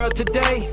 world today,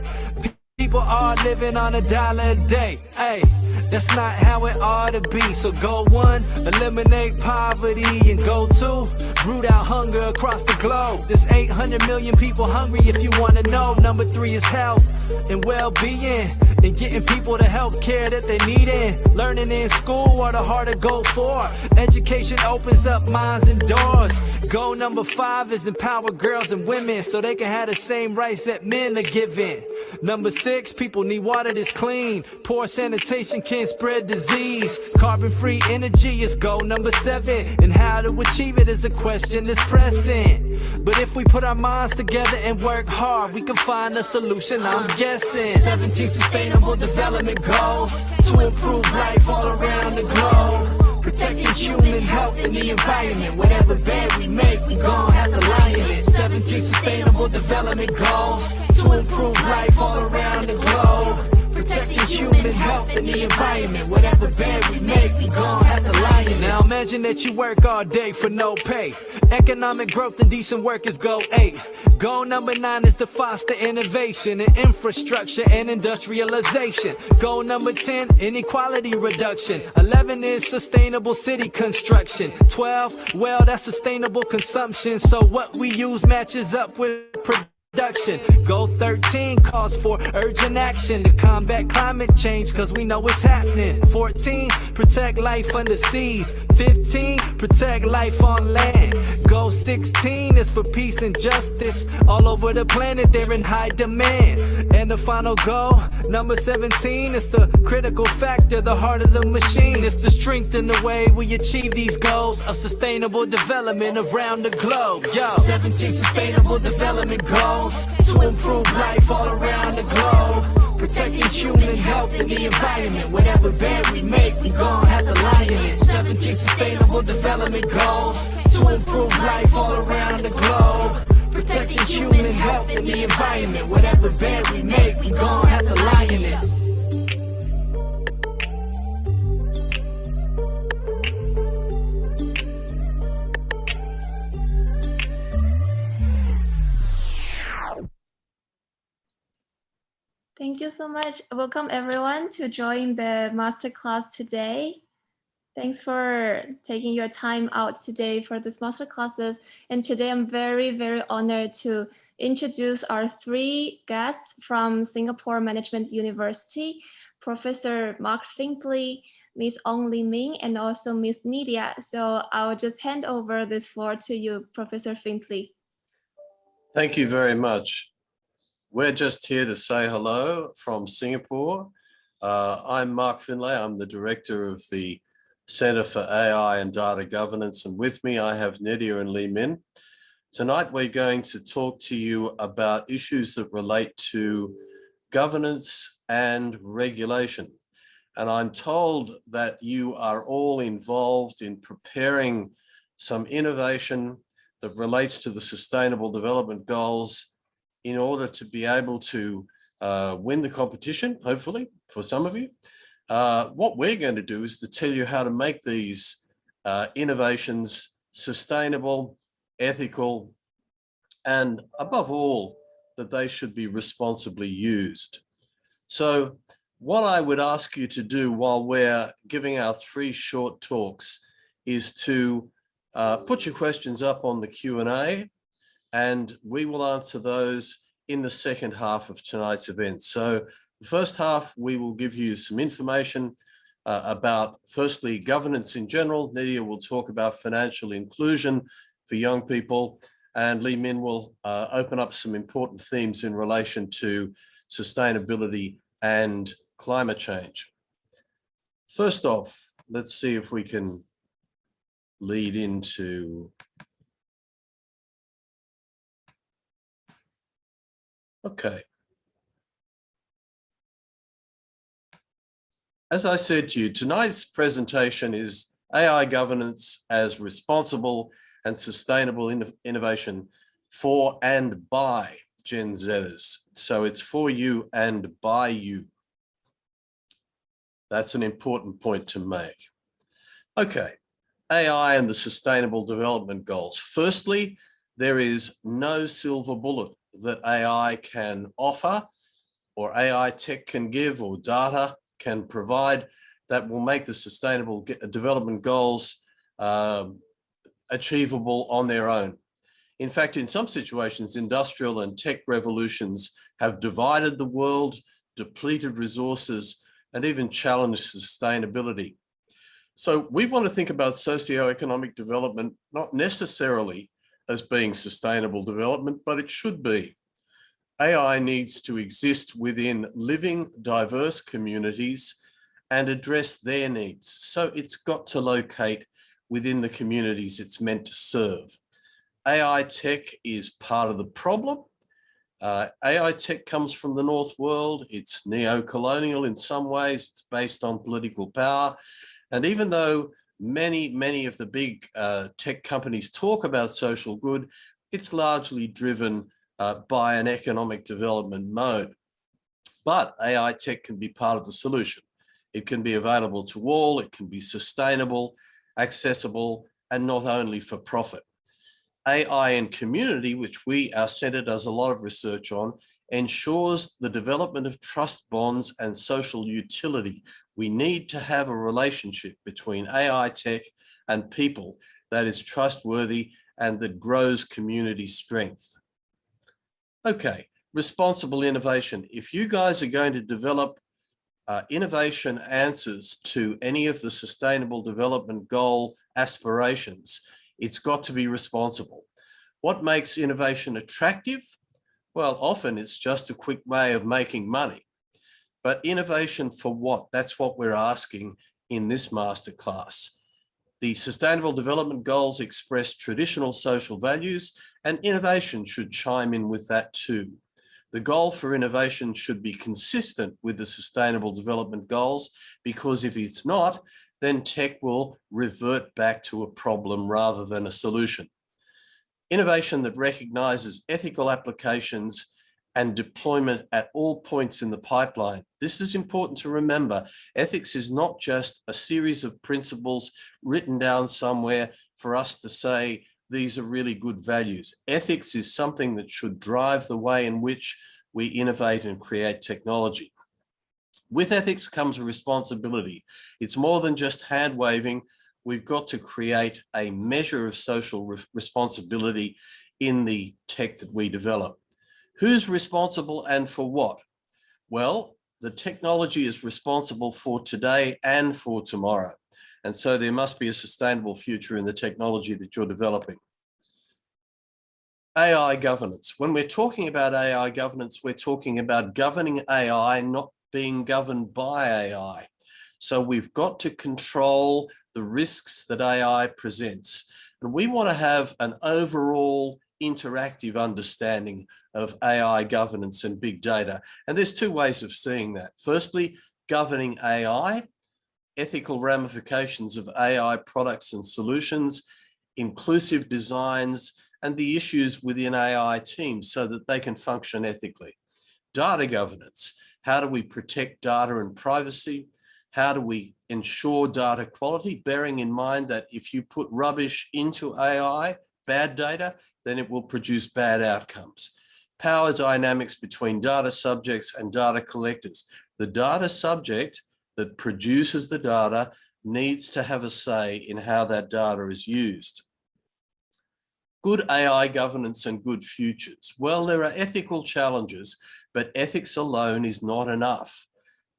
people are living on $1 a day. Hey, that's not how it ought to be. So goal 1, eliminate poverty, and goal 2, root out hunger across the globe. There's 800 million people hungry, if you want to know. Number 3 is health and well-being, and getting people the health care that they need in. Learning in school are the harder goal 4. Education opens up minds and doors. Goal number 5 is empower girls and women so they can have the same rights that men are given. Number 6, people need water that's clean. Poor sanitation can spread disease. Carbon-free energy is goal number 7, and how to achieve it is a question that's pressing. But if we put our minds together and work hard, we can find a solution, I'm guessing. 17 sustainable development goals to improve life all around the globe. Protecting human health and the environment. Whatever bed we make, we gon' have to lie in it. 17 sustainable development goals to improve life all around the globe. Protecting human health and the environment. Whatever bed we make, we gon' have to lie in it. Now imagine that you work all day for no pay. Economic growth and decent work is goal 8. Goal number 9 is to foster innovation in infrastructure and industrialization. Goal number 10, inequality reduction. 11 is sustainable city construction. 12, well, that's sustainable consumption. So what we use matches up with production. Goal 13 calls for urgent action to combat climate change, cause we know it's happening. 14, protect life under seas. 15, protect life on land. Goal 16 is for peace and justice. All over the planet they're in high demand. And the final goal, number 17, is the critical factor, the heart of the machine. It's to strengthen the way we achieve these goals of sustainable development around the globe. Yo, 17 sustainable development goals to improve life all around the globe. Protecting human health and the environment. Whatever bed we make, we gon' have to lie in it. 17 sustainable development goals to improve life all around the globe. Protecting human health and the environment. Whatever bed we make, we gon' have to lie in it. Thank you so much. Welcome everyone to join the masterclass today. Thanks for taking your time out today for this masterclasses. And today I'm very, very honored to introduce our 3 guests from Singapore Management University, Professor Mark Finkley, Ms. Ong Lee Ming, and also Ms. Nidia. So I'll just hand over this floor to you, Professor Finkley. Thank you very much. We're just here to say hello from Singapore. I'm Mark Finlay. I'm the director of the Center for AI and Data Governance, and with me I have Nidia and Lee Min. Tonight we're going to talk to you about issues that relate to governance and regulation. And I'm told that you are all involved in preparing some innovation that relates to the Sustainable Development Goals in order to be able to win the competition, hopefully, for some of you. What we're going to do is to tell you how to make these innovations sustainable, ethical, and above all, that they should be responsibly used. So what I would ask you to do while we're giving our 3 short talks is to put your questions up on the Q&A, and we will answer those in the second half of tonight's event. So the first half, we will give you some information about, firstly, governance in general. Nidia will talk about financial inclusion for young people, and Lee Min will open up some important themes in relation to sustainability and climate change. First off, let's see if we can lead into... Okay. As I said to you, tonight's presentation is AI governance as responsible and sustainable innovation for and by Gen Zers. So it's for you and by you. That's an important point to make. Okay, AI and the Sustainable Development Goals. Firstly, there is no silver bullet. that AI can offer, or AI tech can give, or data can provide that will make the sustainable development goals achievable on their own. In fact, in some situations, industrial and tech revolutions have divided the world, depleted resources, and even challenged sustainability. So we want to think about socioeconomic development, not necessarily as being sustainable development, but it should be. AI needs to exist within living, diverse communities and address their needs. So it's got to locate within the communities it's meant to serve. AI tech is part of the problem. AI tech comes from the North world. It's neo-colonial in some ways. It's based on political power. And even though many of the big tech companies talk about social good, it's largely driven by an economic development mode. But AI tech can be part of the solution. It can be available to all. It can be sustainable, accessible, and not only for profit. AI and community, which our centre does a lot of research on, ensures the development of trust bonds and social utility. We need to have a relationship between AI tech and people that is trustworthy and that grows community strength. Okay, responsible innovation. If you guys are going to develop innovation answers to any of the sustainable development goal aspirations, it's got to be responsible. What makes innovation attractive? Well, often it's just a quick way of making money. But innovation for what? That's what we're asking in this masterclass. The Sustainable Development Goals express traditional social values, and innovation should chime in with that too. The goal for innovation should be consistent with the Sustainable Development Goals, because if it's not, then tech will revert back to a problem rather than a solution. Innovation that recognizes ethical applications and deployment at all points in the pipeline. This is important to remember. Ethics is not just a series of principles written down somewhere for us to say, these are really good values. Ethics is something that should drive the way in which we innovate and create technology. With ethics comes a responsibility. It's more than just hand waving. We've got to create a measure of social responsibility in the tech that we develop. Who's responsible and for what? Well, the technology is responsible for today and for tomorrow. And so there must be a sustainable future in the technology that you're developing. AI governance. When we're talking about AI governance, we're talking about governing AI, not being governed by AI. So we've got to control the risks that AI presents. And we want to have an overall interactive understanding of AI governance and big data. And there's two ways of seeing that. Firstly, governing AI, ethical ramifications of AI products and solutions, inclusive designs, and the issues within AI teams so that they can function ethically. Data governance. How do we protect data and privacy? How do we ensure data quality, bearing in mind that if you put rubbish into AI, bad data, then it will produce bad outcomes. Power dynamics between data subjects and data collectors. The data subject that produces the data needs to have a say in how that data is used. Good AI governance and good futures. Well, there are ethical challenges, but ethics alone is not enough,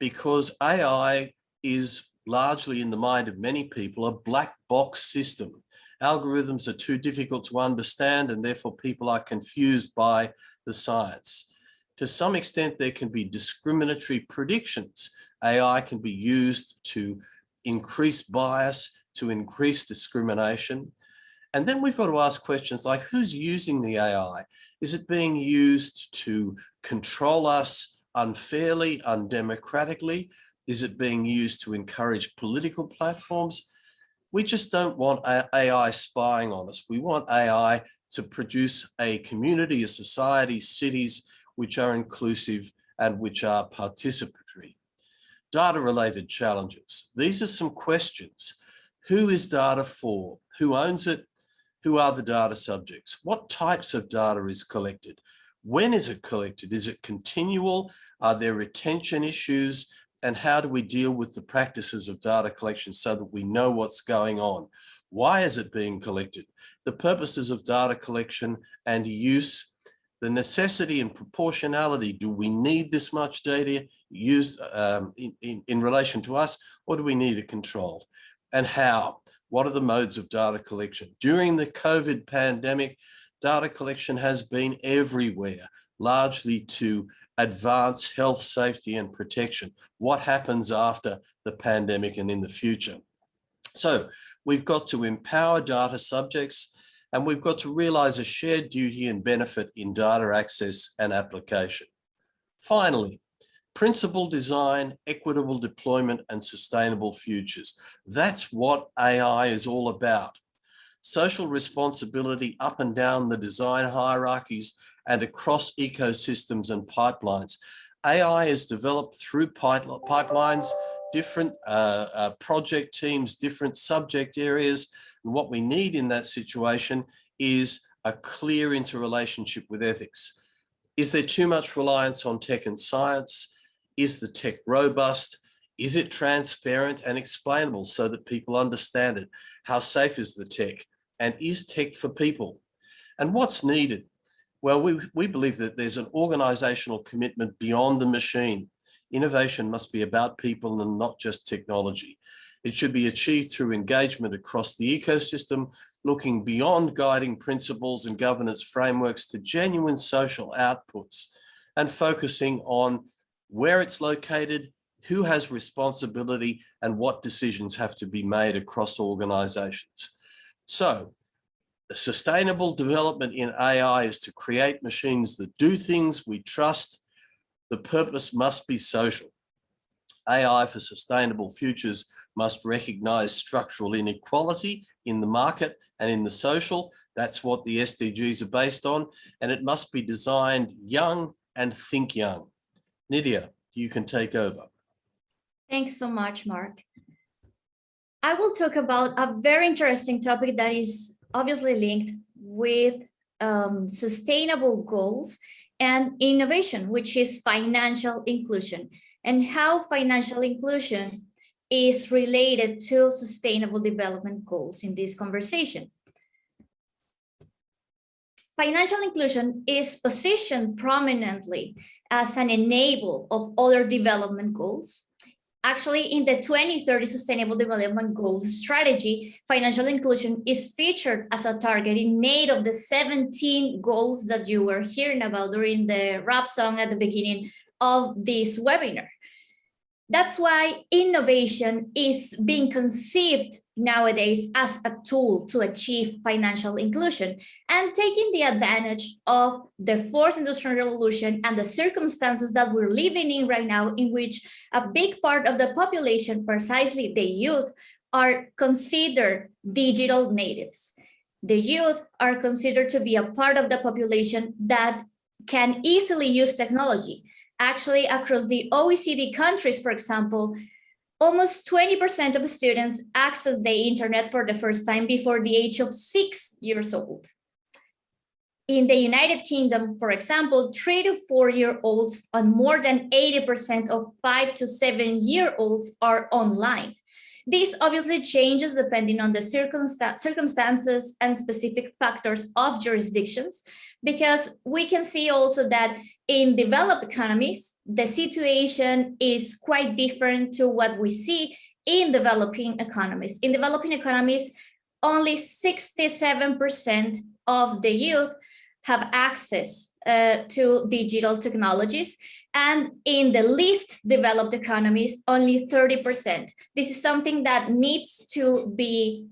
because AI is largely, in the mind of many people, a black box system. Algorithms are too difficult to understand, and therefore people are confused by the science. To some extent, there can be discriminatory predictions. AI can be used to increase bias, to increase discrimination. And then we've got to ask questions like, who's using the AI? Is it being used to control us unfairly, undemocratically? Is it being used to encourage political platforms? We just don't want AI spying on us. We want AI to produce a community, a society, cities which are inclusive and which are participatory. Data-related challenges. These are some questions. Who is data for? Who owns it? Who are the data subjects? What types of data is collected? When is it collected? Is it continual? Are there retention issues? And how do we deal with the practices of data collection so that we know what's going on? Why is it being collected? The purposes of data collection and use, the necessity and proportionality. Do we need this much data used in relation to us, or do we need it controlled? And how? What are the modes of data collection? During the COVID pandemic, data collection has been everywhere, largely to advance health, safety, and protection. What happens after the pandemic and in the future? So we've got to empower data subjects, and we've got to realize a shared duty and benefit in data access and application. Finally, principled design, equitable deployment, and sustainable futures. That's what AI is all about. Social responsibility up and down the design hierarchies and across ecosystems and pipelines. AI is developed through pipelines, different project teams, different subject areas. And what we need in that situation is a clear interrelationship with ethics. Is there too much reliance on tech and science? Is the tech robust? Is it transparent and explainable so that people understand it? How safe is the tech? And is tech for people? And what's needed? Well, we believe that there's an organizational commitment beyond the machine. Innovation must be about people and not just technology. It should be achieved through engagement across the ecosystem, looking beyond guiding principles and governance frameworks to genuine social outputs, and focusing on where it's located, who has responsibility, and what decisions have to be made across organizations. So, sustainable development in AI is to create machines that do things we trust. The purpose must be social. AI for sustainable futures must recognize structural inequality in the market and in the social. That's what the SDGs are based on. And it must be designed young and think young. Nydia, you can take over. Thanks so much, Mark. I will talk about a very interesting topic that is obviously linked with sustainable goals and innovation, which is financial inclusion, and how financial inclusion is related to sustainable development goals in this conversation. Financial inclusion is positioned prominently as an enabler of other development goals. Actually, in the 2030 Sustainable Development Goals strategy, financial inclusion is featured as a target in 8 of the 17 goals that you were hearing about during the rap song at the beginning of this webinar. That's why innovation is being conceived nowadays as a tool to achieve financial inclusion, and taking the advantage of the fourth industrial revolution and the circumstances that we're living in right now, in which a big part of the population, precisely the youth, are considered digital natives. The youth are considered to be a part of the population that can easily use technology. Actually, across the OECD countries, for example, almost 20% of students access the internet for the first time before the age of 6 years old. In the United Kingdom, for example, 3 to 4 year olds and more than 80% of 5 to 7 year olds are online. This obviously changes depending on the circumstances and specific factors of jurisdictions, because we can see also that in developed economies, the situation is quite different to what we see in developing economies. In developing economies, only 67% of the youth have access to digital technologies. And in the least developed economies, only 30%. This is something that needs to be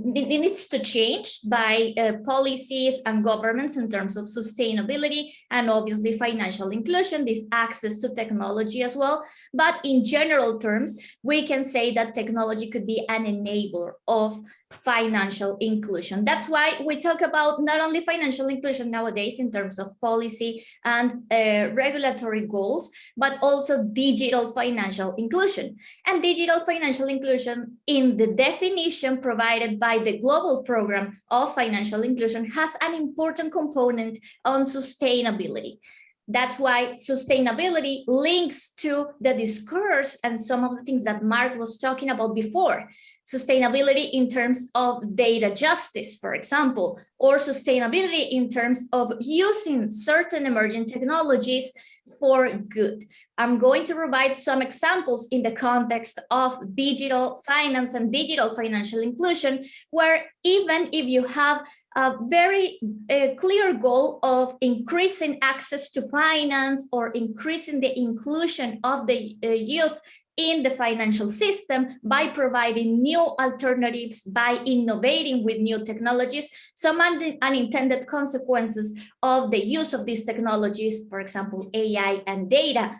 it needs to change by policies and governments in terms of sustainability and obviously financial inclusion, this access to technology as well. But in general terms, we can say that technology could be an enabler of financial inclusion. That's why we talk about not only financial inclusion nowadays in terms of policy and regulatory goals, but also digital financial inclusion. And digital financial inclusion, in the definition provided by the Global Program of Financial Inclusion, has an important component on sustainability. That's why sustainability links to the discourse and some of the things that Mark was talking about before. Sustainability in terms of data justice, for example, or sustainability in terms of using certain emerging technologies for good. I'm going to provide some examples in the context of digital finance and digital financial inclusion, where even if you have a very clear goal of increasing access to finance or increasing the inclusion of the youth in the financial system by providing new alternatives, by innovating with new technologies, some unintended consequences of the use of these technologies, for example, AI and data,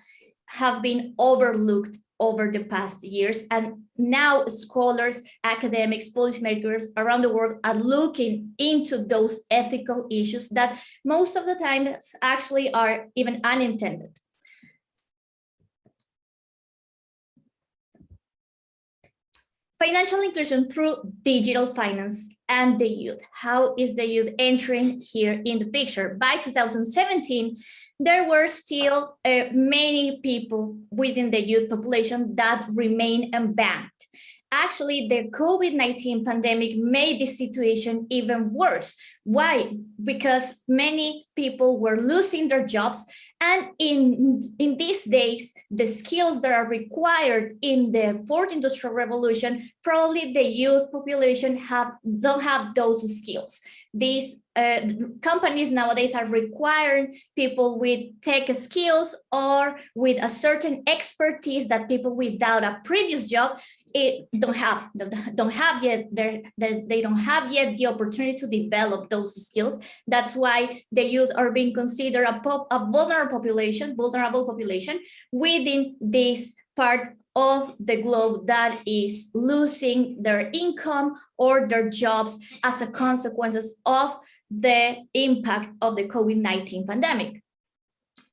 have been overlooked over the past years. And now scholars, academics, policymakers around the world are looking into those ethical issues that most of the time actually are even unintended. Financial inclusion through digital finance and the youth. How is the youth entering here in the picture? By 2017, there were still many people within the youth population that remain unbanked. Actually, the COVID-19 pandemic made the situation even worse. Why? Because many people were losing their jobs, and in these days, the skills that are required in the fourth industrial revolution, probably the youth population don't have those skills. These companies nowadays are requiring people with tech skills or with a certain expertise that people without a previous job don't have yet the opportunity to develop those skills. That's why the youth are being considered a vulnerable population within this part of the globe that is losing their income or their jobs as a consequence of the impact of the COVID-19 pandemic.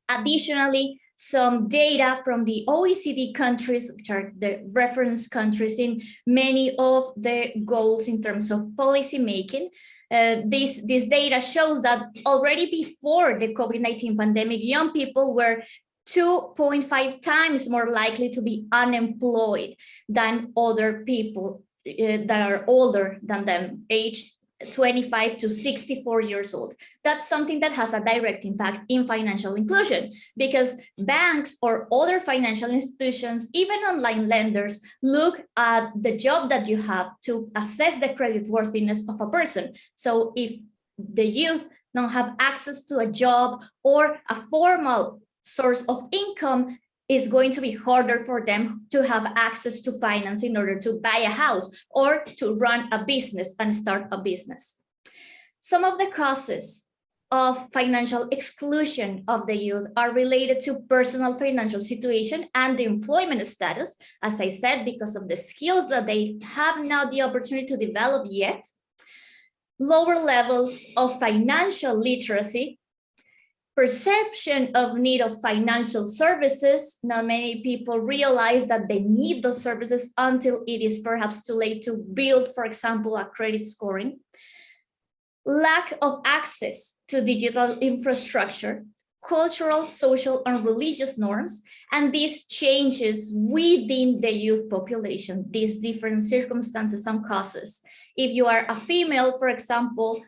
Additionally, some data from the OECD countries, which are the reference countries in many of the goals in terms of policy making, this data shows that already before the COVID-19 pandemic, young people were 2.5 times more likely to be unemployed than other people that are older than them, aged 25 to 64 years old. That's something that has a direct impact in financial inclusion, because banks or other financial institutions, even online lenders, look at the job that you have to assess the creditworthiness of a person. So if the youth don't have access to a job or a formal source of income, it's going to be harder for them to have access to finance in order to buy a house or to run a business and start a business. Some of the causes of financial exclusion of the youth are related to personal financial situation and the employment status, as I said, because of the skills that they have not the opportunity to develop yet, lower levels of financial literacy, perception of need of financial services. Not many people realize that they need those services until it is perhaps too late to build, for example, a credit scoring. Lack of access to digital infrastructure, cultural, social, and religious norms, and these changes within the youth population, these different circumstances and causes. If you are a female, for example,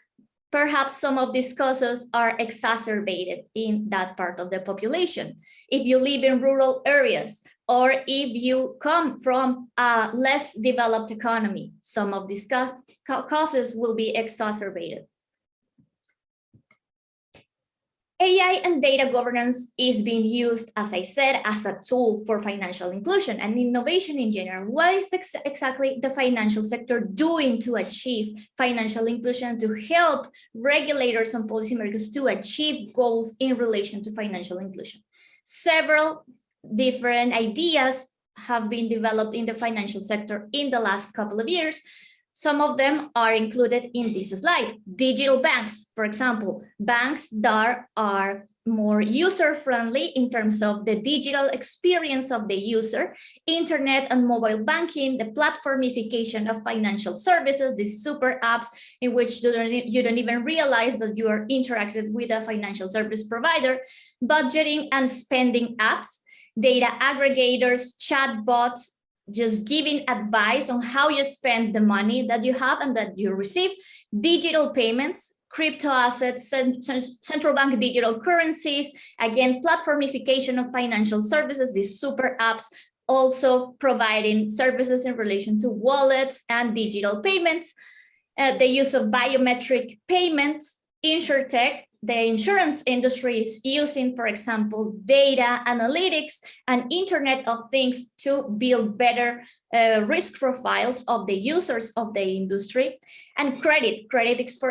perhaps some of these causes are exacerbated in that part of the population. If you live in rural areas, or if you come from a less developed economy, some of these causes will be exacerbated. AI and data governance is being used, as I said, as a tool for financial inclusion and innovation in general. What is exactly the financial sector doing to achieve financial inclusion, to help regulators and policymakers to achieve goals in relation to financial inclusion? Several different ideas have been developed in the financial sector in the last couple of years. Some of them are included in this slide. Digital banks, for example, banks that are more user-friendly in terms of the digital experience of the user, internet and mobile banking, the platformification of financial services, these super apps in which you don't even realize that you are interacting with a financial service provider, budgeting and spending apps, data aggregators, chatbots, just giving advice on how you spend the money that you have and that you receive, digital payments, crypto assets, central bank digital currencies, again, platformification of financial services, these super apps, also providing services in relation to wallets and digital payments, the use of biometric payments, insurtech. The insurance industry is using, for example, data analytics and Internet of Things to build better risk profiles of the users of the industry. And credit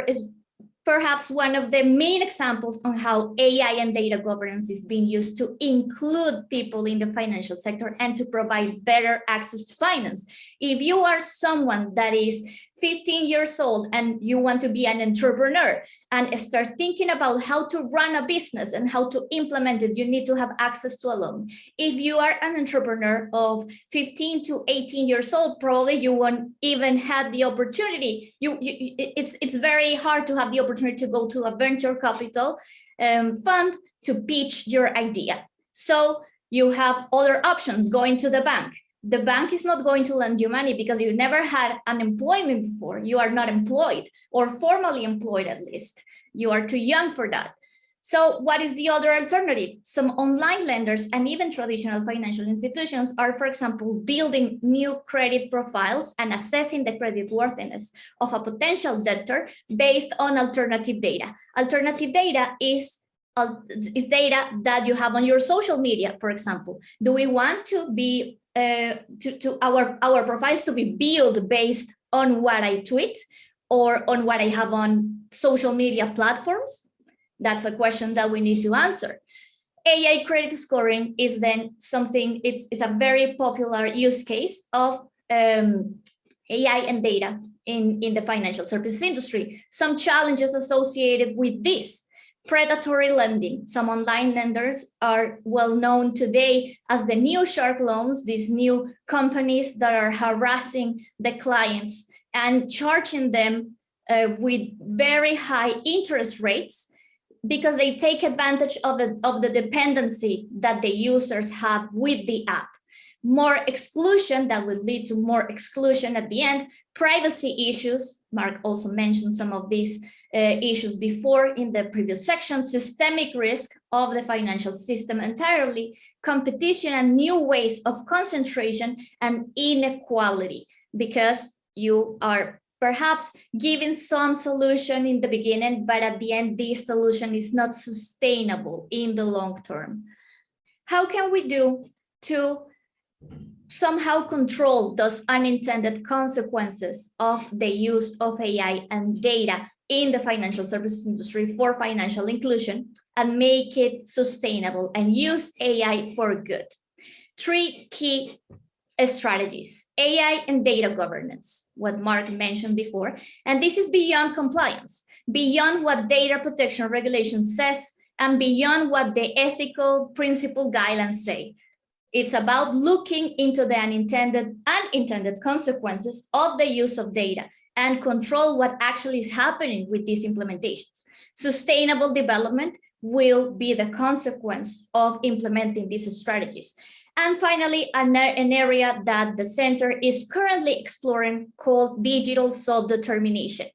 is perhaps one of the main examples on how AI and data governance is being used to include people in the financial sector and to provide better access to finance. If you are someone that is 15 years old and you want to be an entrepreneur and start thinking about how to run a business and how to implement it, you need to have access to a loan. If you are an entrepreneur of 15 to 18 years old, probably you won't even have the opportunity. It's very hard to have the opportunity to go to a venture capital fund to pitch your idea. So you have other options, going to the bank. The bank is not going to lend you money because you never had an employment before. You are not employed or formally employed, at least. You are too young for that. So what is the other alternative? Some online lenders and even traditional financial institutions are, for example, building new credit profiles and assessing the creditworthiness of a potential debtor based on alternative data. Alternative data is data that you have on your social media, for example. Do we want to be our profiles to be built based on what I tweet or on what I have on social media platforms? That's a question that we need to answer. AI credit scoring is then something, it's a very popular use case of AI and data in the financial services industry. Some challenges associated with this: predatory lending. Some online lenders are well known today as the new shark loans, these new companies that are harassing the clients and charging them with very high interest rates because they take advantage of the dependency that the users have with the app. More exclusion that will lead to more exclusion at the end. Privacy issues, Mark also mentioned some of these issues before in the previous section. Systemic risk of the financial system entirely, competition and new ways of concentration, and inequality, because you are perhaps giving some solution in the beginning, but at the end, this solution is not sustainable in the long term. How can we do to somehow control those unintended consequences of the use of AI and data in the financial services industry for financial inclusion and make it sustainable and use AI for good? Three key strategies: AI and data governance, what Mark mentioned before. And this is beyond compliance, beyond what data protection regulation says, and beyond what the ethical principle guidelines say. It's about looking into the unintended consequences of the use of data and control what actually is happening with these implementations. Sustainable development will be the consequence of implementing these strategies. And finally, an area that the center is currently exploring called digital self-determination.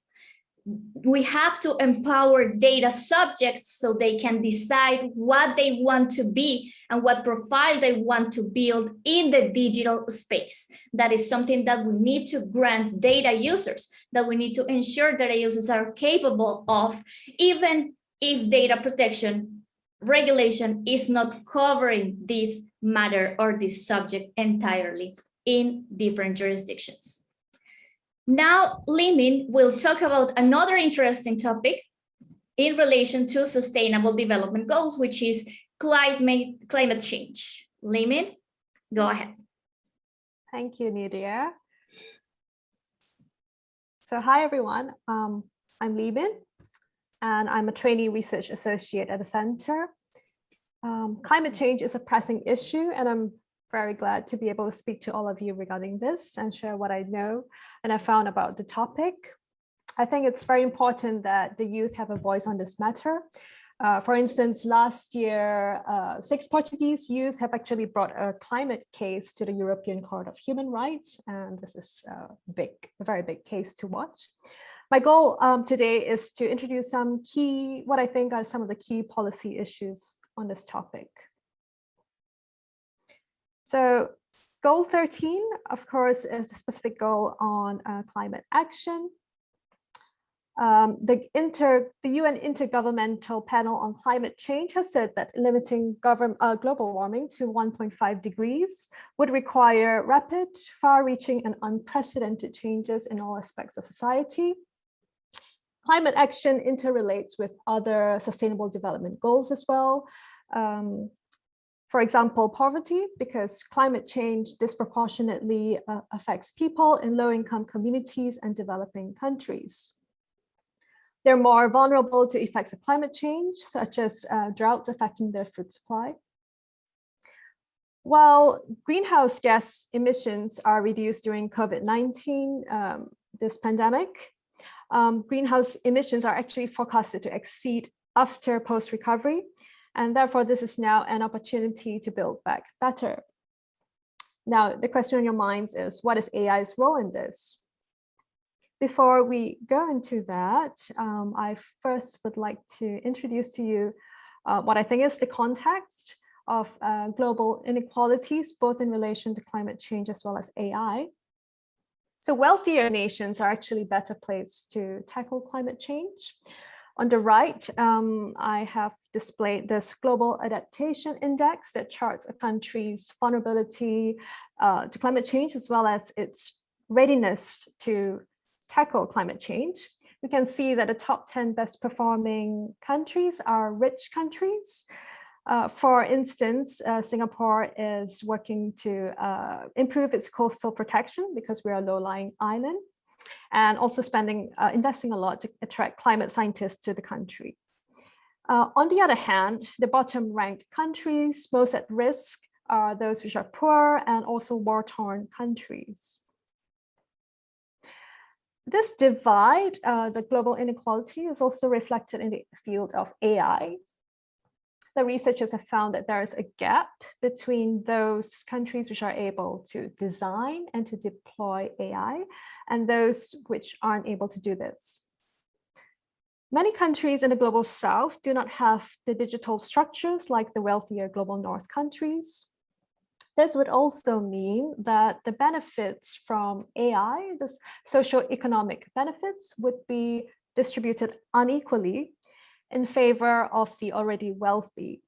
We have to empower data subjects so they can decide what they want to be and what profile they want to build in the digital space. That is something that we need to grant data users, that we need to ensure that data users are capable of, even if data protection regulation is not covering this matter or this subject entirely in different jurisdictions. Now, Limin will talk about another interesting topic in relation to sustainable development goals, which is climate change. Limin, go ahead. Thank you, Nidia. So hi, everyone. I'm Li Bin, and I'm a trainee research associate at the center. Climate change is a pressing issue, and I'm very glad to be able to speak to all of you regarding this and share what I know and I found about the topic. I think it's very important that the youth have a voice on this matter. For instance, last year, 6 Portuguese youth have actually brought a climate case to the European Court of Human Rights, and this is a very big case to watch. My goal today is to introduce what I think are some of the key policy issues on this topic. So goal 13, of course, is the specific goal on climate action. The UN Intergovernmental Panel on Climate Change has said that limiting global warming to 1.5 degrees would require rapid, far-reaching and unprecedented changes in all aspects of society. Climate action interrelates with other sustainable development goals as well. For example, poverty, because climate change disproportionately affects people in low-income communities and developing countries. They're more vulnerable to effects of climate change, such as droughts affecting their food supply. While greenhouse gas emissions are reduced during COVID-19, this pandemic, greenhouse emissions are actually forecasted to exceed after post-recovery, and therefore this is now an opportunity to build back better. Now, the question on your minds is, what is AI's role in this? Before we go into that, I first would like to introduce to you what I think is the context of global inequalities, both in relation to climate change as well as AI. So wealthier nations are actually better placed to tackle climate change. On the right, I have displayed this global adaptation index that charts a country's vulnerability to climate change, as well as its readiness to tackle climate change. We can see that the top 10 best performing countries are rich countries. For instance, Singapore is working to improve its coastal protection because we're a low-lying island, and also investing a lot to attract climate scientists to the country. On the other hand, the bottom ranked countries most at risk are those which are poor and also war-torn countries. This divide, the global inequality, is also reflected in the field of AI. So researchers have found that there is a gap between those countries which are able to design and to deploy AI and those which aren't able to do this. Many countries in the global south do not have the digital structures like the wealthier global north countries. This would also mean that the benefits from AI, the socioeconomic benefits, would be distributed unequally in favor of the already wealthy.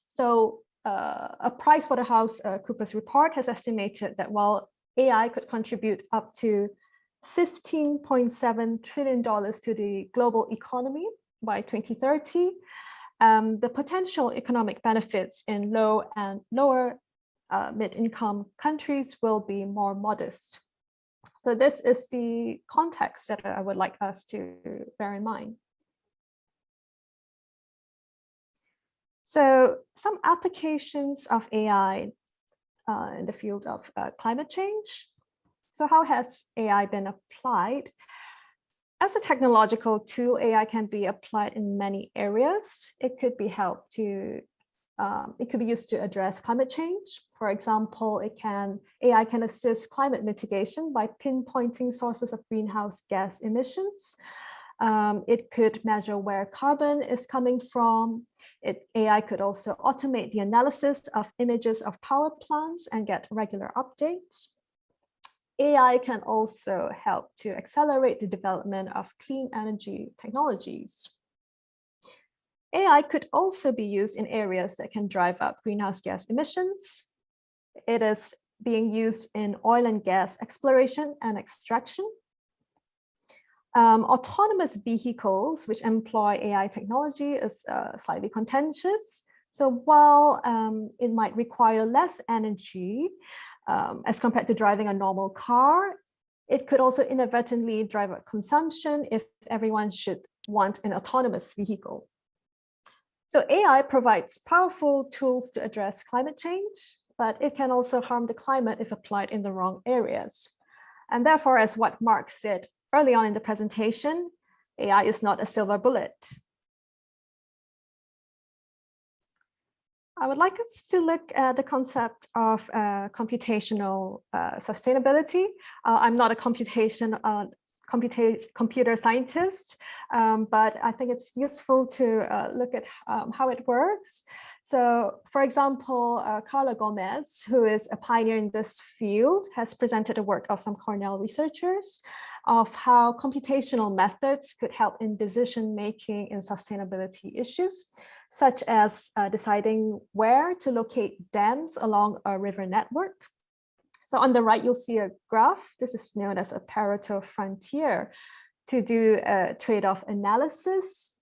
So a PricewaterhouseCoopers report has estimated that while AI could contribute up to $15.7 trillion to the global economy by 2030, the potential economic benefits in low and lower mid-income countries will be more modest. So this is the context that I would like us to bear in mind. So some applications of AI in the field of climate change. So how has AI been applied? As a technological tool, AI can be applied in many areas. It could be used to address climate change. For example, AI can assist climate mitigation by pinpointing sources of greenhouse gas emissions. It could measure where carbon is coming from. AI could also automate the analysis of images of power plants and get regular updates. AI can also help to accelerate the development of clean energy technologies. AI could also be used in areas that can drive up greenhouse gas emissions. It is being used in oil and gas exploration and extraction. Autonomous vehicles which employ AI technology is slightly contentious. So while it might require less energy as compared to driving a normal car, It could also inadvertently drive up consumption if everyone should want an autonomous vehicle. So AI provides powerful tools to address climate change, but it can also harm the climate if applied in the wrong areas. And therefore, as what Mark said early on in the presentation, AI is not a silver bullet. I would like us to look at the concept of computational sustainability. I'm not a computer scientist, but I think it's useful to look at how it works. So, for example, Carla Gomez, who is a pioneer in this field, has presented a work of some Cornell researchers of how computational methods could help in decision-making in sustainability issues, such as deciding where to locate dams along a river network. So on the right, you'll see a graph. This is known as a Perito Frontier to do a trade-off analysis.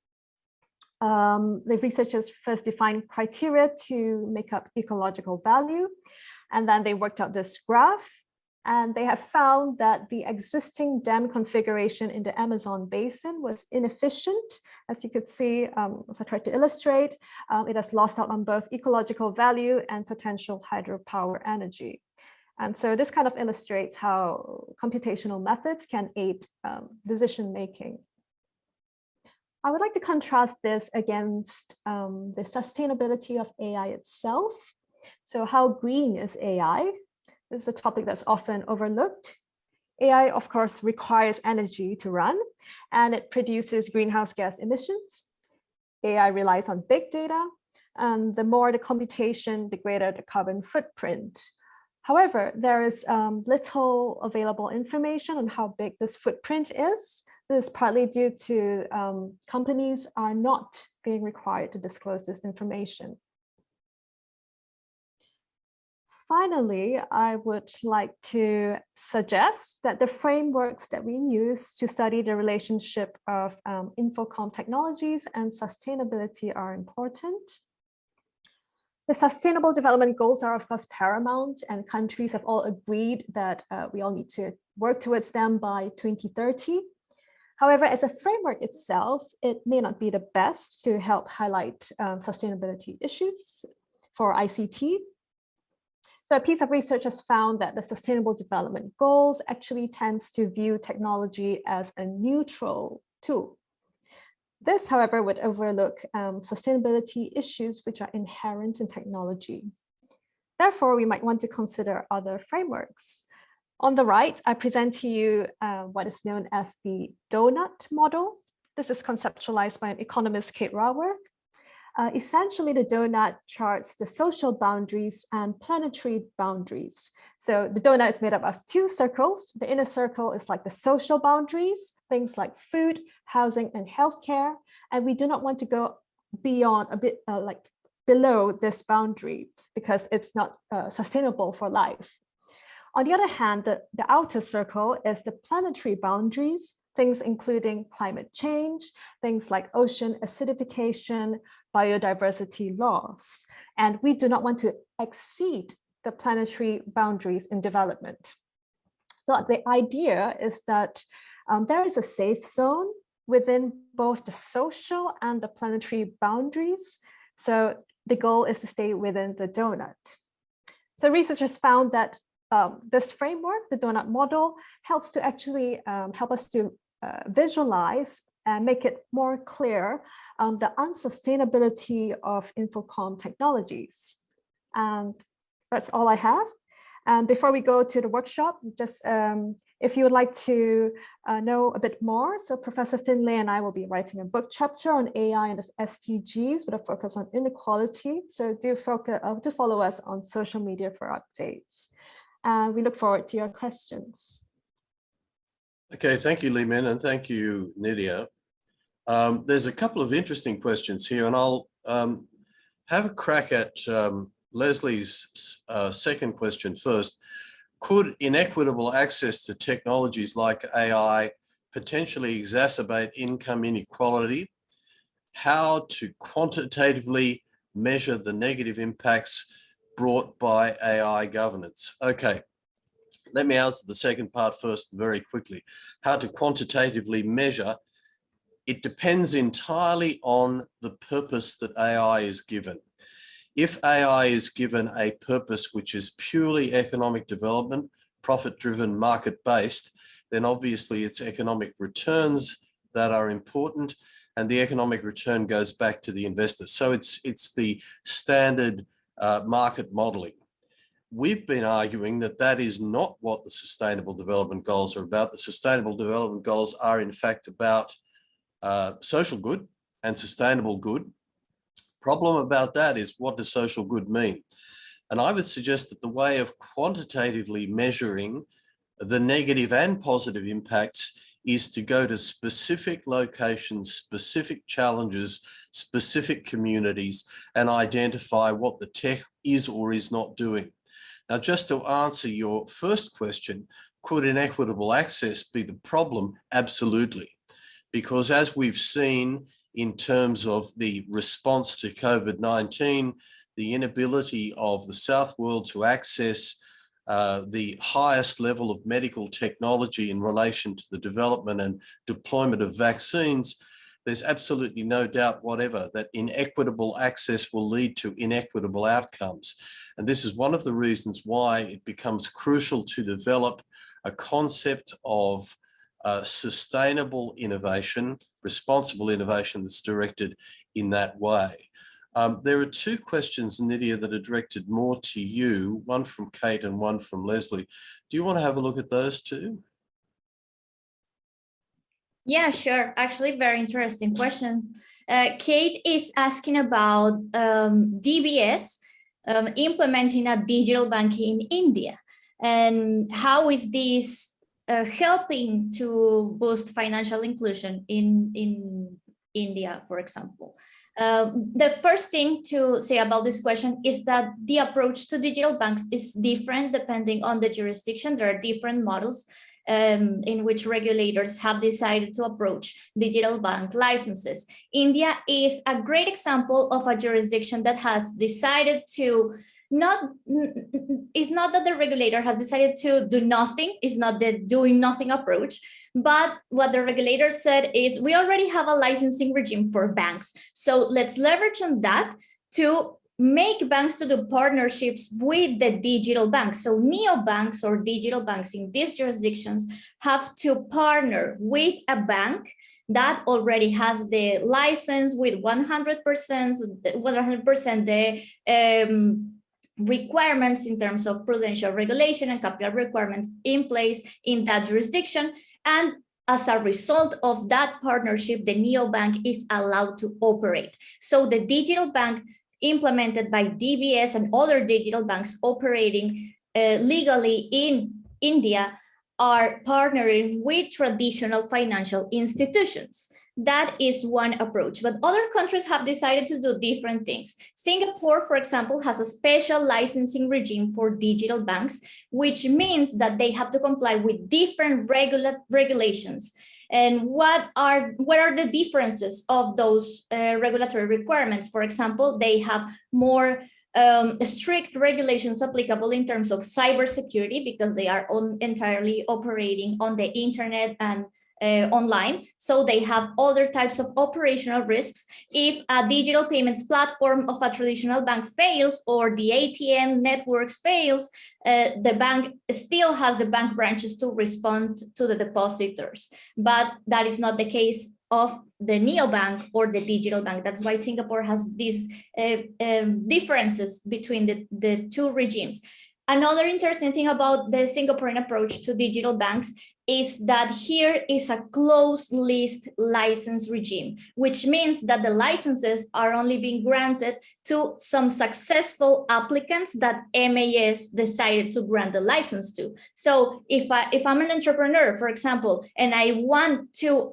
The researchers first defined criteria to make up ecological value, and then they worked out this graph. And they have found that the existing dam configuration in the Amazon basin was inefficient. As you could see, as I tried to illustrate, it has lost out on both ecological value and potential hydropower energy. And so this kind of illustrates how computational methods can aid decision-making. I would like to contrast this against the sustainability of AI itself. So how green is AI? This is a topic that's often overlooked. AI, of course, requires energy to run, and it produces greenhouse gas emissions. AI relies on big data, and the more the computation, the greater the carbon footprint. However, there is little available information on how big this footprint is. This is partly due to companies are not being required to disclose this information. Finally, I would like to suggest that the frameworks that we use to study the relationship of infocom technologies and sustainability are important. The Sustainable Development Goals are, of course, paramount, and countries have all agreed that we all need to work towards them by 2030. However, as a framework itself, it may not be the best to help highlight sustainability issues for ICT. So a piece of research has found that the Sustainable Development Goals actually tends to view technology as a neutral tool. This, however, would overlook sustainability issues which are inherent in technology. Therefore, we might want to consider other frameworks. On the right, I present to you what is known as the donut model. This is conceptualized by an economist, Kate Raworth. Essentially, the donut charts the social boundaries and planetary boundaries. So the donut is made up of two circles. The inner circle is like the social boundaries, things like food, housing, and healthcare. And we do not want to go beyond a bit like below this boundary because it's not sustainable for life. On the other hand, the outer circle is the planetary boundaries, things including climate change, things like ocean acidification, biodiversity loss, and we do not want to exceed the planetary boundaries in development. So the idea is that there is a safe zone within both the social and the planetary boundaries. So the goal is to stay within the donut. So researchers found that this framework, the donut model, helps to actually help us to visualize and make it more clear the unsustainability of infocom technologies. And that's all I have. And before we go to the workshop, just if you would like to know a bit more, so Professor Finlay and I will be writing a book chapter on AI and its SDGs with a focus on inequality. So do follow us on social media for updates. We look forward to your questions. Okay, thank you, Lee Min, and thank you, Nydia. There's a couple of interesting questions here, and I'll have a crack at Leslie's second question first. Could inequitable access to technologies like AI potentially exacerbate income inequality? How to quantitatively measure the negative impacts brought by AI governance? Okay, Let me answer the second part first very quickly. How to quantitatively measure. It depends entirely on the purpose that AI is given. If AI is given a purpose which is purely economic development, profit-driven, market-based, then obviously it's economic returns that are important, and the economic return goes back to the investor. So it's the standard market modeling. We've been arguing that that is not what the Sustainable Development Goals are about. The Sustainable Development Goals are in fact about social good and sustainable good. Problem about that is, what does social good mean? And I would suggest that the way of quantitatively measuring the negative and positive impacts is to go to specific locations, specific challenges, specific communities, and identify what the tech is or is not doing. Now, just to answer your first question, could inequitable access be the problem? Absolutely. Because as we've seen in terms of the response to COVID-19, the inability of the South world to access the highest level of medical technology in relation to the development and deployment of vaccines, there's absolutely no doubt whatever that inequitable access will lead to inequitable outcomes. And this is one of the reasons why it becomes crucial to develop a concept of sustainable innovation, responsible innovation that's directed in that way. There are two questions, Nydia, that are directed more to you, one from Kate and one from Leslie. Do you want to have a look at those two? Yeah, sure. Actually, very interesting questions. Kate is asking about DBS implementing a digital bank in India, and how is this helping to boost financial inclusion in India, for example. The first thing to say about this question is that the approach to digital banks is different depending on the jurisdiction. There are different models in which regulators have decided to approach digital bank licenses. India is a great example of a jurisdiction that has decided to it's not that the regulator has decided to do nothing, it's not the doing nothing approach, but what the regulator said is, we already have a licensing regime for banks. So let's leverage on that to make banks to do partnerships with the digital banks. So neobanks or digital banks in these jurisdictions have to partner with a bank that already has the license with 100% the requirements in terms of prudential regulation and capital requirements in place in that jurisdiction. And as a result of that partnership, the neobank is allowed to operate. So the digital bank implemented by DBS and other digital banks operating legally in India are partnering with traditional financial institutions. That is one approach, but other countries have decided to do different things. Singapore, for example, has a special licensing regime for digital banks, which means that they have to comply with different regulations. And what are the differences of those regulatory requirements? For example, they have more strict regulations applicable in terms of cybersecurity, because they are entirely operating on the internet and online. So they have other types of operational risks. If a digital payments platform of a traditional bank fails, or the ATM networks fails, the bank still has the bank branches to respond to the depositors. But that is not the case of the neobank or the digital bank. That's why Singapore has these differences between the two regimes. Another interesting thing about the Singaporean approach to digital banks is that here is a closed list license regime, which means that the licenses are only being granted to some successful applicants that MAS decided to grant the license to. So if I'm an entrepreneur, for example, and I want to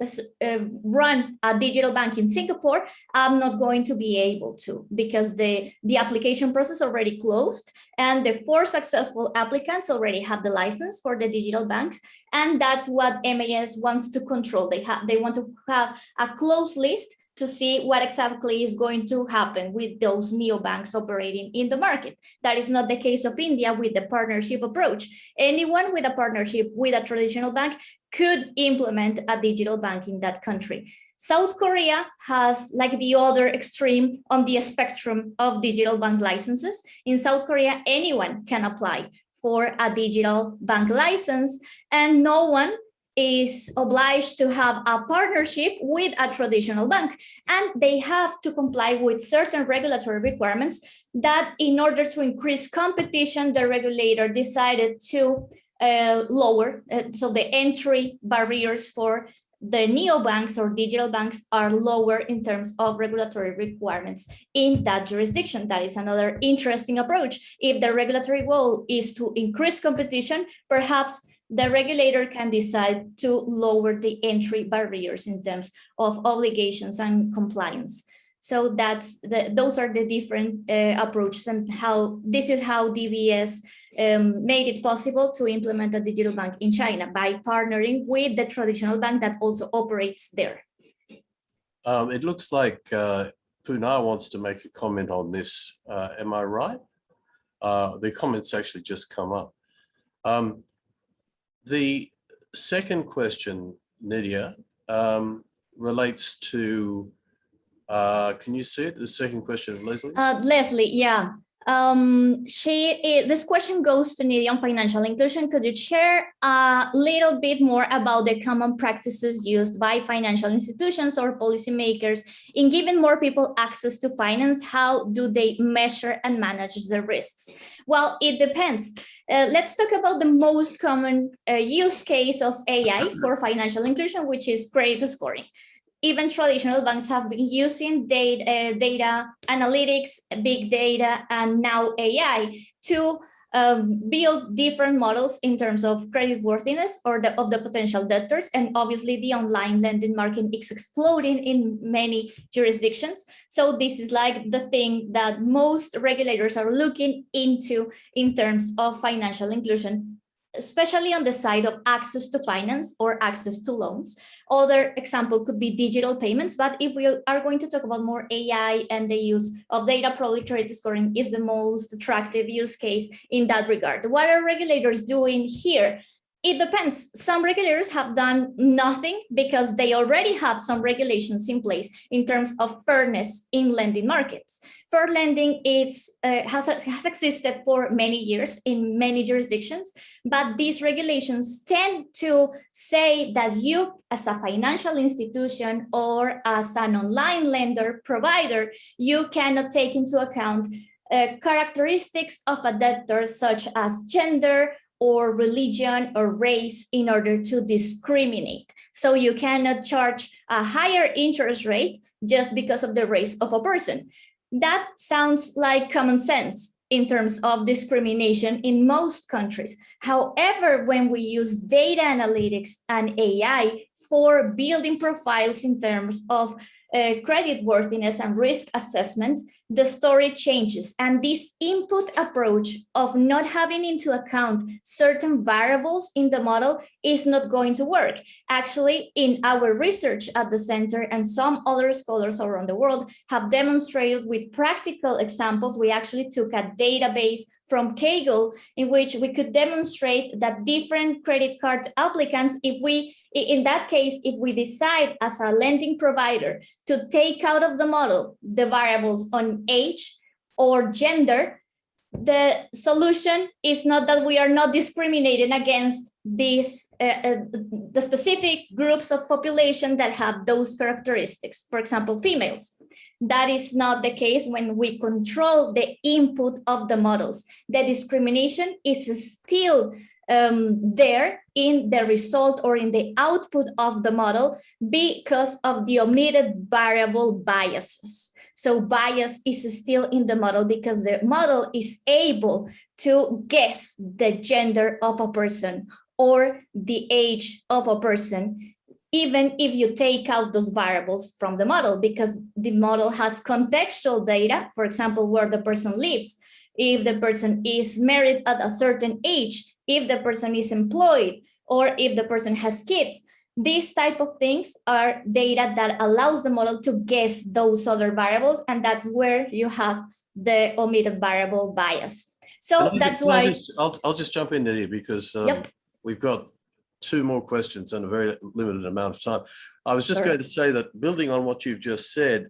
run a digital bank in Singapore, I'm not going to be able to, because the application process already closed, and the 4 successful applicants already have the license for the digital banks. And that's what MAS wants to control. They want to have a closed list to see what exactly is going to happen with those neobanks operating in the market. That is not the case of India with the partnership approach. Anyone with a partnership with a traditional bank could implement a digital bank in that country. South Korea has like the other extreme on the spectrum of digital bank licenses. In South Korea, anyone can apply for a digital bank license, and no one is obliged to have a partnership with a traditional bank. And they have to comply with certain regulatory requirements that in order to increase competition, the regulator decided to lower. So the entry barriers for the neobanks or digital banks are lower in terms of regulatory requirements in that jurisdiction. That is another interesting approach. If the regulatory goal is to increase competition, perhaps the regulator can decide to lower the entry barriers in terms of obligations and compliance. So those are the different approaches, and how this is how DBS made it possible to implement a digital bank in China by partnering with the traditional bank that also operates there. It looks like Puna wants to make a comment on this. Am I right? The comments actually just come up. The second question, Nydia, relates to, can you see it? The second question of Leslie? Leslie, yeah. This question goes to Nydia on financial inclusion. Could you share a little bit more about the common practices used by financial institutions or policymakers in giving more people access to finance? How do they measure and manage the risks? Well, it depends. Let's talk about the most common use case of AI for financial inclusion, which is credit scoring. Even traditional banks have been using data analytics, big data, and now AI to build different models in terms of creditworthiness or of the potential debtors. And obviously the online lending market is exploding in many jurisdictions. So this is like the thing that most regulators are looking into in terms of financial inclusion, especially on the side of access to finance or access to loans. Other example could be digital payments, but if we are going to talk about more AI and the use of data, probably credit scoring is the most attractive use case in that regard. What are regulators doing here? It depends. Some regulators have done nothing because they already have some regulations in place in terms of fairness in lending markets. Fair lending has existed for many years in many jurisdictions, but these regulations tend to say that you as a financial institution or as an online lender provider, you cannot take into account characteristics of a debtor such as gender, or religion or race in order to discriminate. So you cannot charge a higher interest rate just because of the race of a person. That sounds like common sense in terms of discrimination in most countries. However, when we use data analytics and AI for building profiles in terms of creditworthiness and risk assessment, the story changes. And this input approach of not having into account certain variables in the model is not going to work. Actually, in our research at the center and some other scholars around the world have demonstrated with practical examples. We actually took a database from Kaggle in which we could demonstrate that different credit card applicants, in that case, if we decide as a lending provider to take out of the model the variables on age or gender, the solution is not that we are not discriminating against these the specific groups of population that have those characteristics, for example, females. That is not the case when we control the input of the models. The discrimination is still there in the result or in the output of the model because of the omitted variable biases. So bias is still in the model because the model is able to guess the gender of a person or the age of a person, even if you take out those variables from the model, because the model has contextual data, for example, where the person lives, if the person is married at a certain age, if the person is employed, or if the person has kids. These type of things are data that allows the model to guess those other variables, and that's where you have the omitted variable bias. So that's why I'll just jump in there because we've got 2 more questions and a very limited amount of time. I was just going to say that, building on what you've just said,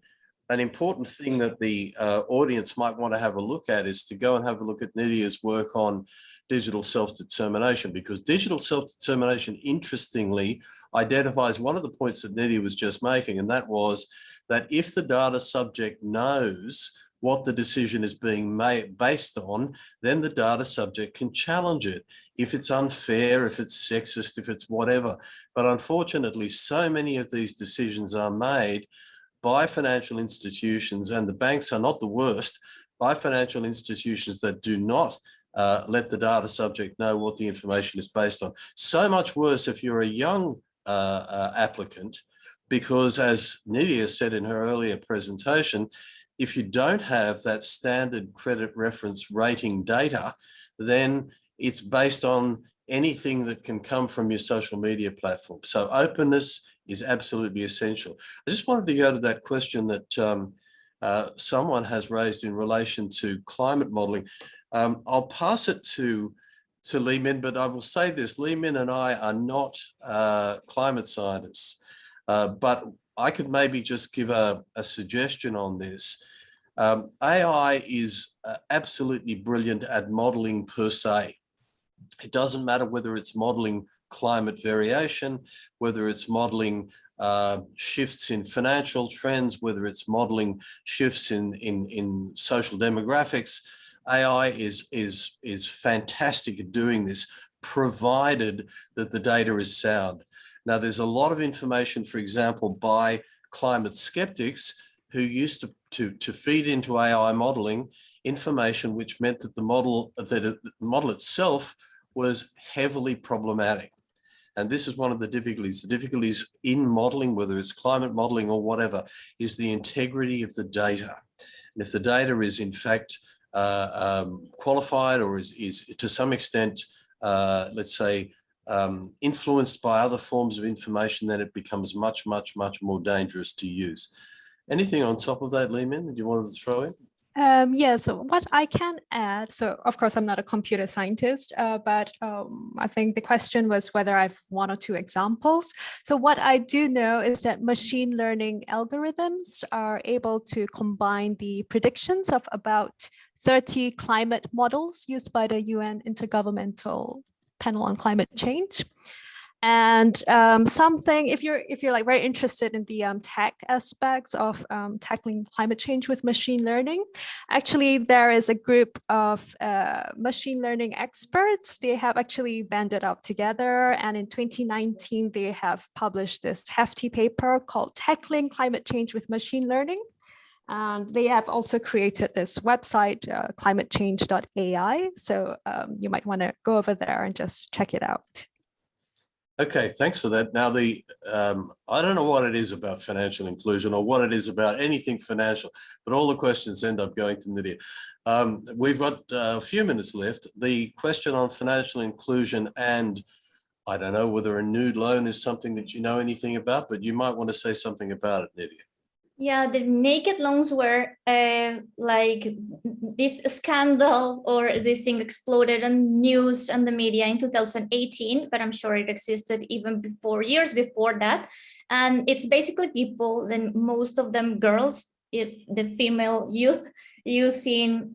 an important thing that the audience might want to have a look at is to go and have a look at Nydia's work on digital self-determination, because digital self-determination, interestingly, identifies one of the points that Nydia was just making, and that was that if the data subject knows what the decision is being made based on, then the data subject can challenge it if it's unfair, if it's sexist, if it's whatever. But unfortunately, so many of these decisions are made by financial institutions, and the banks are not the worst, by financial institutions that do not let the data subject know what the information is based on. So much worse if you're a young applicant, because as Nydia said in her earlier presentation, if you don't have that standard credit reference rating data, then it's based on anything that can come from your social media platform. So openness is absolutely essential. I just wanted to go to that question that someone has raised in relation to climate modeling. I'll pass it to Lee Min, but I will say this: Lee Min and I are not climate scientists, but I could maybe just give a suggestion on this. AI is absolutely brilliant at modeling per se. It doesn't matter whether it's modeling climate variation, whether it's modeling shifts in financial trends, whether it's modeling shifts in social demographics. AI is fantastic at doing this, provided that the data is sound. Now, there's a lot of information, for example, by climate skeptics who used to feed into AI modeling information which meant that the model itself was heavily problematic. And this is one of the difficulties. The difficulties in modeling, whether it's climate modeling or whatever, is the integrity of the data. And if the data is in fact qualified or is to some extent, let's say, influenced by other forms of information, then it becomes much, much, much more dangerous to use. Anything on top of that, Lee Min, that you wanted to throw in? Yeah, so what I can add, so of course I'm not a computer scientist, but I think the question was whether I have 1 or 2 examples. So what I do know is that machine learning algorithms are able to combine the predictions of about 30 climate models used by the UN Intergovernmental Panel on Climate Change. And something, if you're like very interested in the tech aspects of tackling climate change with machine learning, actually there is a group of machine learning experts. They have actually banded up together, and in 2019 they have published this hefty paper called Tackling Climate Change with Machine Learning. And they have also created this website, climatechange.ai. So you might want to go over there and just check it out. Okay, thanks for that. Now, I don't know what it is about financial inclusion or what it is about anything financial, but all the questions end up going to Nydia. We've got a few minutes left. The question on financial inclusion, and I don't know whether a nude loan is something that you know anything about, but you might want to say something about it, Nydia. Yeah, the naked loans were like this scandal, or this thing exploded on news and the media in 2018, but I'm sure it existed even before, years before that. And it's basically people, and most of them girls, if the female youth, using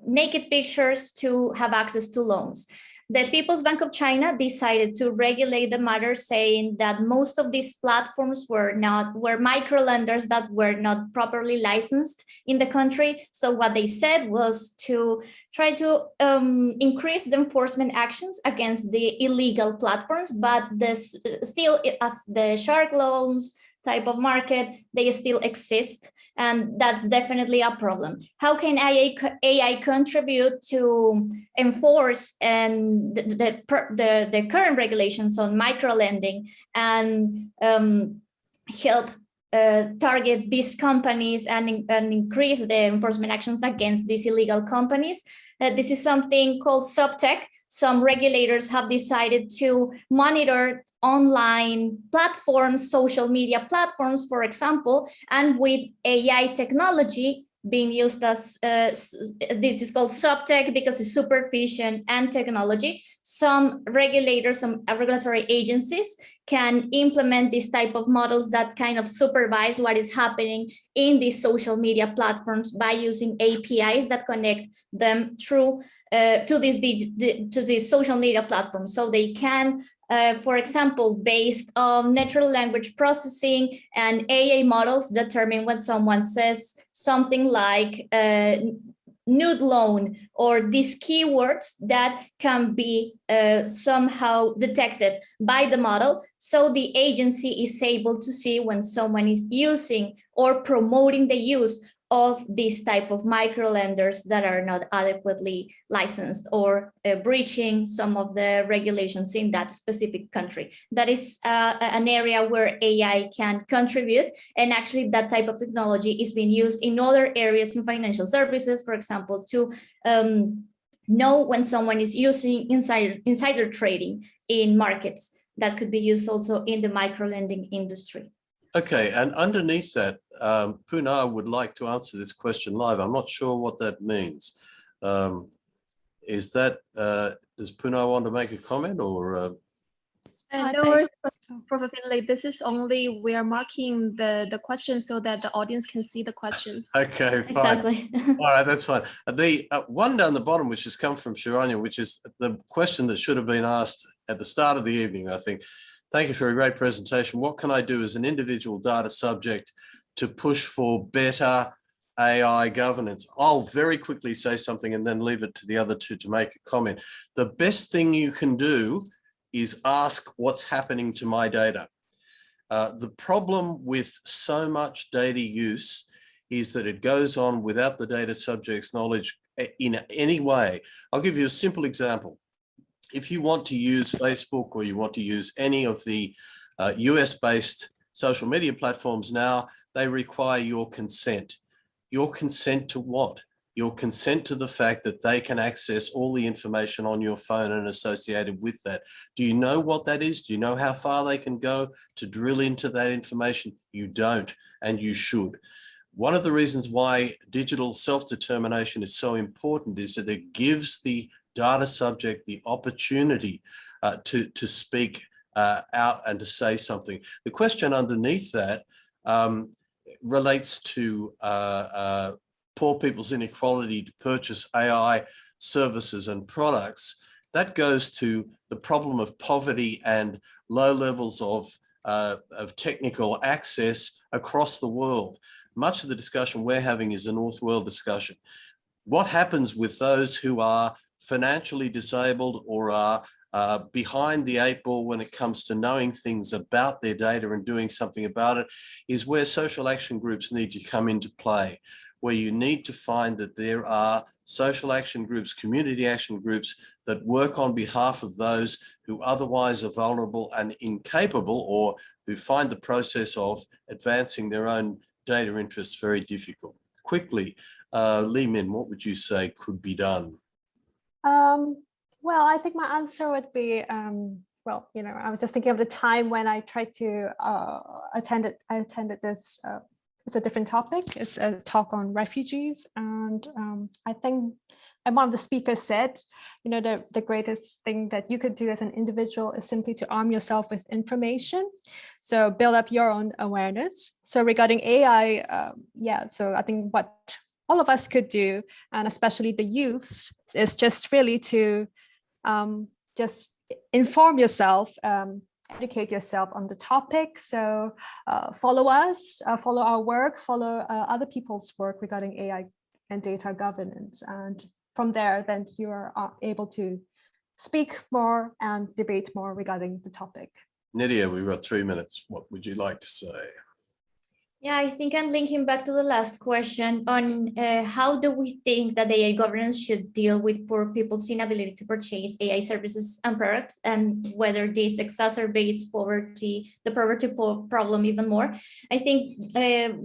naked pictures to have access to loans. The People's Bank of China decided to regulate the matter, saying that most of these platforms were micro lenders that were not properly licensed in the country. So what they said was to try to increase the enforcement actions against the illegal platforms, but this still, as the shark loans type of market, they still exist. And that's definitely a problem. How can AI contribute to enforce and the current regulations on microlending and help target these companies and increase the enforcement actions against these illegal companies? This is something called subtech. Some regulators have decided to monitor online platforms, social media platforms, for example, and with AI technology being used as, this is called subtech because it's supervision and technology. Some regulators, some regulatory agencies can implement this type of models that kind of supervise what is happening in these social media platforms by using APIs that connect them through to these social media platforms. So they can, for example, based on natural language processing and AI models, determine when someone says something like nude loan or these keywords that can be somehow detected by the model. So the agency is able to see when someone is using or promoting the use of these type of microlenders that are not adequately licensed or breaching some of the regulations in that specific country. That is an area where AI can contribute, and actually that type of technology is being used in other areas in financial services, for example, to know when someone is using insider trading in markets. That could be used also in the microlending industry. Okay, and underneath that, Puna would like to answer this question live. I'm not sure what that means. Is that, does Puna want to make a comment, or? No worries, probably this is only, we are marking the question so that the audience can see the questions. Okay, fine. Exactly. All right, that's fine. The one down the bottom, which has come from Shiranya, which is the question that should have been asked at the start of the evening, I think. Thank you for a great presentation. What can I do as an individual data subject to push for better AI governance? I'll very quickly say something and then leave it to the other two to make a comment. The best thing you can do is ask what's happening to my data. The problem with so much data use is that it goes on without the data subject's knowledge in any way. I'll give you a simple example. If you want to use Facebook or you want to use any of the US-based social media platforms now, they require your consent. Your consent to what? Your consent to the fact that they can access all the information on your phone and associated with that. Do you know what that is? Do you know how far they can go to drill into that information? You don't, and you should. One of the reasons why digital self-determination is so important is that it gives the data subject the opportunity to speak out and to say something. The question underneath that relates to poor people's inequality to purchase AI services and products. That goes to the problem of poverty and low levels of technical access across the world. Much of the discussion we're having is a North World discussion. What happens with those who are financially disabled or are behind the eight ball when it comes to knowing things about their data and doing something about it is where social action groups need to come into play, where you need to find that there are social action groups, community action groups that work on behalf of those who otherwise are vulnerable and incapable, or who find the process of advancing their own data interests very difficult. Quickly, Lee Min, what would you say could be done? Well, I think my answer would be, well, you know, I was just thinking of the time when I tried to attended this, it's a different topic. It's a talk on refugees. And I think, and one of the speakers said, you know, the greatest thing that you could do as an individual is simply to arm yourself with information. So build up your own awareness. So regarding AI, yeah, so I think what all of us could do, and especially the youths, is just really to just inform yourself, educate yourself on the topic. So follow us, follow our work, follow other people's work regarding AI and data governance. And from there, then you are able to speak more and debate more regarding the topic. Nydia, we've got 3 minutes. What would you like to say? Yeah, I think I'm linking back to the last question on how do we think that AI governance should deal with poor people's inability to purchase AI services and products, and whether this exacerbates the poverty problem even more. I think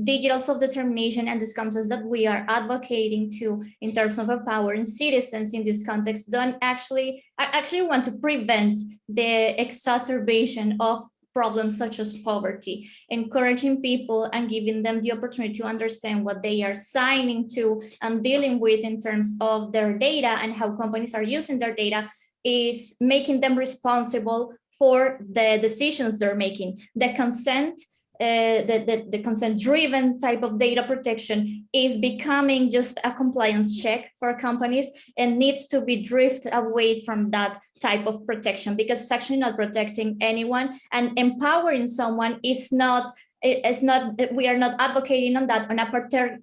digital self-determination and these concepts that we are advocating to in terms of empowering citizens in this context don't actually want to prevent the exacerbation of problems such as poverty, encouraging people and giving them the opportunity to understand what they are signing to and dealing with in terms of their data and how companies are using their data is making them responsible for the decisions they're making. The consent, the consent-driven type of data protection is becoming just a compliance check for companies and needs to be drifted away from that type of protection, because it's actually not protecting anyone, and empowering someone is not, we are not advocating on that on a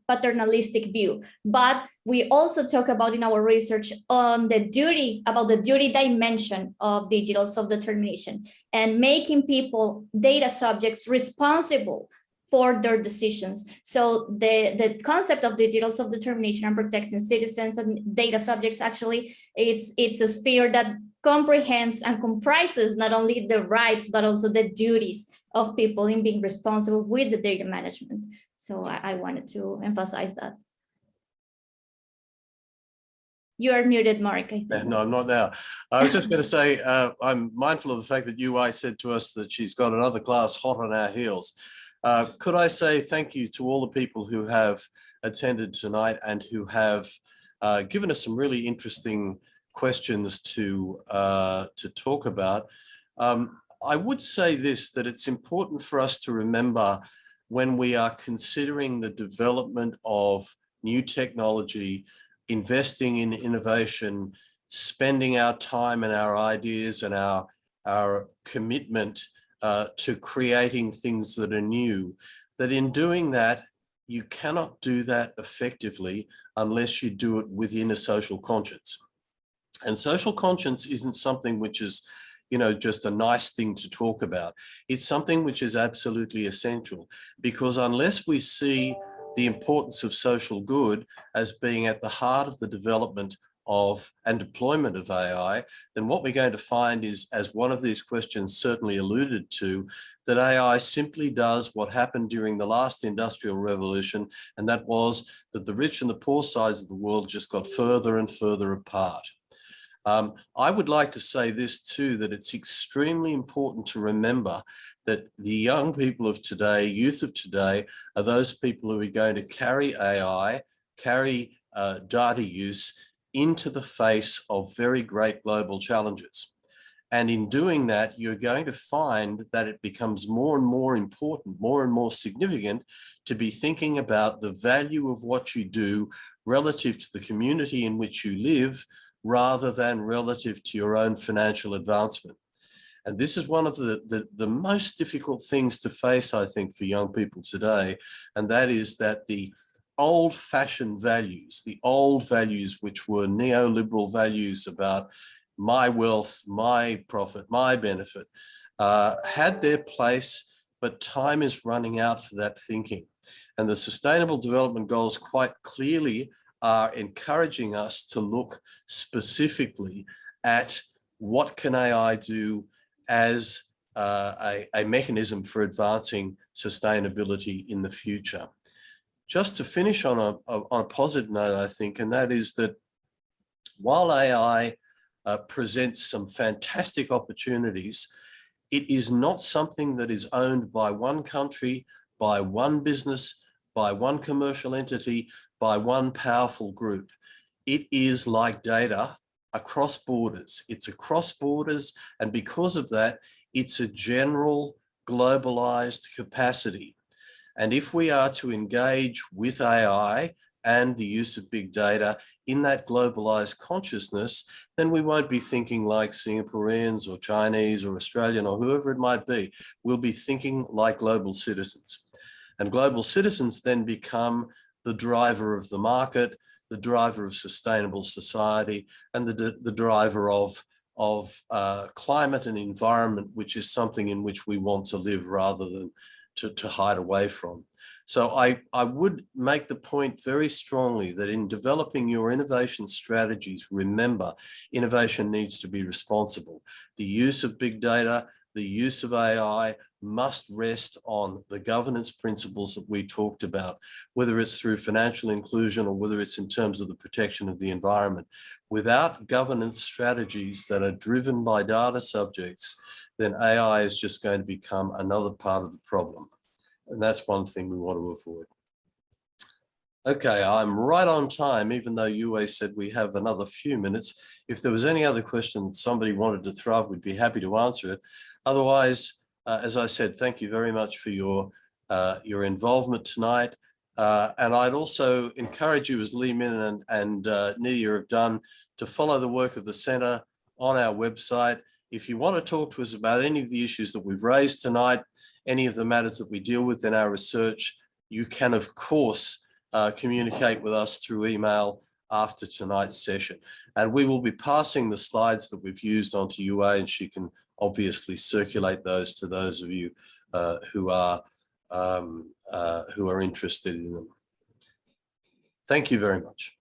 paternalistic view. But we also talk about in our research on the duty dimension of digital self-determination and making people, data subjects, responsible for their decisions. So the concept of digital self-determination and protecting citizens and data subjects, actually, it's a sphere that comprehends and comprises not only the rights, but also the duties of people in being responsible with the data management. So I wanted to emphasize that. You are muted, Mark, I think. No, I'm not now. I was just going to say, I'm mindful of the fact that UI said to us that she's got another class hot on our heels. Could I say thank you to all the people who have attended tonight and who have given us some really interesting questions to talk about. I would say this, that it's important for us to remember when we are considering the development of new technology, investing in innovation, spending our time and our ideas and our commitment to creating things that are new, that in doing that, you cannot do that effectively unless you do it within a social conscience. And social conscience isn't something which is, you know, just a nice thing to talk about. It's something which is absolutely essential, because unless we see the importance of social good as being at the heart of the development of and deployment of AI, then what we're going to find is, as one of these questions certainly alluded to, that AI simply does what happened during the last industrial revolution, and that was that the rich and the poor sides of the world just got further and further apart. I would like to say this too, that it's extremely important to remember that the young people of today, youth of today, are those people who are going to carry AI, carry data use into the face of very great global challenges. And in doing that, you're going to find that it becomes more and more important, more and more significant to be thinking about the value of what you do relative to the community in which you live, rather than relative to your own financial advancement. And this is one of the most difficult things to face, I think, for young people today. And that is that the old-fashioned values, which were neoliberal values about my wealth, my profit, my benefit, had their place, but time is running out for that thinking. And the Sustainable Development Goals quite clearly are encouraging us to look specifically at what can AI do as a mechanism for advancing sustainability in the future. Just to finish on a positive note, I think, and that is that while AI presents some fantastic opportunities, it is not something that is owned by one country, by one business, by one commercial entity, by one powerful group. It is like data across borders. It's across borders, and because of that, it's a general globalized capacity. And if we are to engage with AI and the use of big data in that globalized consciousness, then we won't be thinking like Singaporeans or Chinese or Australian or whoever it might be. We'll be thinking like global citizens. And global citizens then become the driver of the market, the driver of sustainable society, and the driver of climate and environment, which is something in which we want to live rather than to hide away from. So I would make the point very strongly that in developing your innovation strategies, remember, innovation needs to be responsible. The use of big data, the use of AI must rest on the governance principles that we talked about, whether it's through financial inclusion or whether it's in terms of the protection of the environment. Without governance strategies that are driven by data subjects, then AI is just going to become another part of the problem. And that's one thing we want to avoid. Okay, I'm right on time, even though Yue said we have another few minutes. If there was any other question somebody wanted to throw up, we'd be happy to answer it. Otherwise, as I said, thank you very much for your involvement tonight. And I'd also encourage you, as Lee Min and Nydia have done, to follow the work of the Centre on our website. If you want to talk to us about any of the issues that we've raised tonight, any of the matters that we deal with in our research, you can, of course, communicate with us through email after tonight's session. And we will be passing the slides that we've used onto UA, and she can obviously circulate those to those of you who are interested in them. Thank you very much.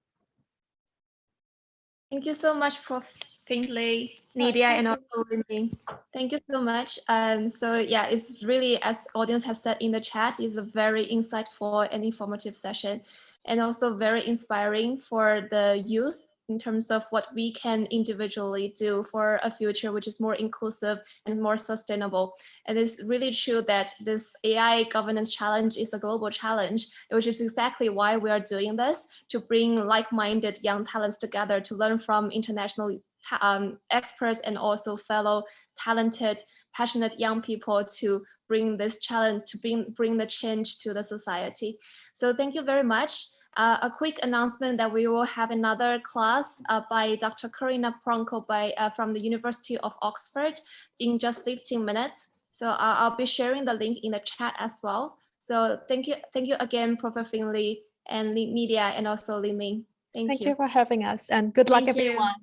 Thank you so much, Prof. Finlay, Nydia, and also Ling. Thank you so much. So yeah, it's really, as audience has said in the chat, is a very insightful and informative session, and also very inspiring for the youth in terms of what we can individually do for a future which is more inclusive and more sustainable. And it's really true that this AI governance challenge is a global challenge, which is exactly why we are doing this, to bring like-minded young talents together to learn from international experts and also fellow talented, passionate young people to bring this challenge, to bring the change to the society. So thank you very much. A quick announcement that we will have another class by Dr. Karina Pronko from the University of Oxford in just 15 minutes. So I'll be sharing the link in the chat as well. So thank you again, Professor Finlay and Nydia, and also Li Ming. Thank you. Thank you for having us, and good luck, everyone.